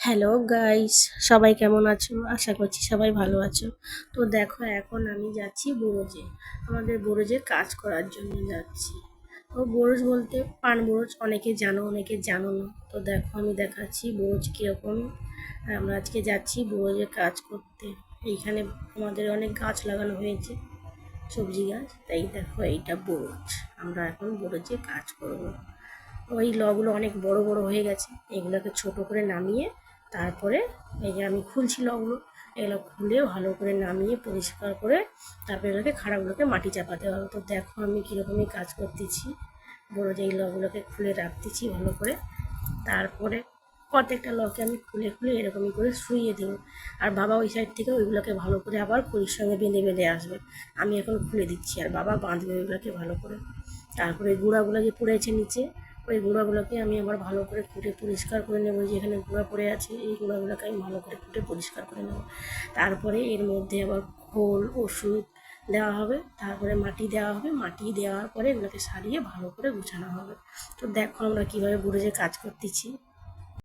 Hello guys, সবাই কেমন আছো? আশা করছি সবাই ভালো আছো। তো দেখো, এখন আমি যাচ্ছি বুরুজে। আমাদের বুরুজে কাজ করার জন্য যাচ্ছি। তো বুরুজ বলতে পান বুরুজ, অনেকে জানো অনেকে জানো না। তো দেখো, আমি দেখাচ্ছি বুরুজ কীরকম। আমরা আজকে যাচ্ছি বুরুজে কাজ করতে। এইখানে আমাদের অনেক গাছ লাগানো হয়েছে, সবজি গাছ। তাই দেখো, এইটা বুরুজ। আমরা এখন বুরুজে কাজ করব। ওই লগুলো অনেক বড় বড় হয়ে গেছে, এগুলোকে ছোট করে নামিয়ে তারপরে এই যে আমি খুলছি লগুলো, এগুলো খুলে ভালো করে নামিয়ে পরিষ্কার করে তারপরে এগুলোকে খাড়াগুলোকে মাটি চাপাতে হবে। তো দেখো আমি কীরকমই কাজ করতেছি। বড় যে এই লগুলোকে খুলে রাখতেছি ভালো করে, তারপরে প্রত্যেকটা লকে আমি খুলে খুলে এরকমই করে শুইয়ে দেবো। আর বাবা ওই সাইড থেকে ওইগুলোকে ভালো করে আবার খড়ির সঙ্গে বেঁধে বেঁধে আসবে। আমি এখন খুলে দিচ্ছি আর বাবা বাঁধবে ওইগুলোকে ভালো করে। তারপরে গুঁড়াগুলো যে পড়েছে নিচে, ওই গুঁড়াগুলোকে আমি আবার ভালো করে কুটে পরিষ্কার করে নেবো। যেখানে গুঁড়া পড়ে আছে এই গুঁড়াগুলোকে আমি ভালো করে কুটে পরিষ্কার করে নেবো। তারপরে এর মধ্যে আবার খোল, ওষুধ দেওয়া হবে, তারপরে মাটি দেওয়া হবে। মাটি দেওয়ার পরে এগুলোকে সারিয়ে ভালো করে গুছানো হবে। তো দেখো আমরা কীভাবে বুরুজে কাজ করতেছি।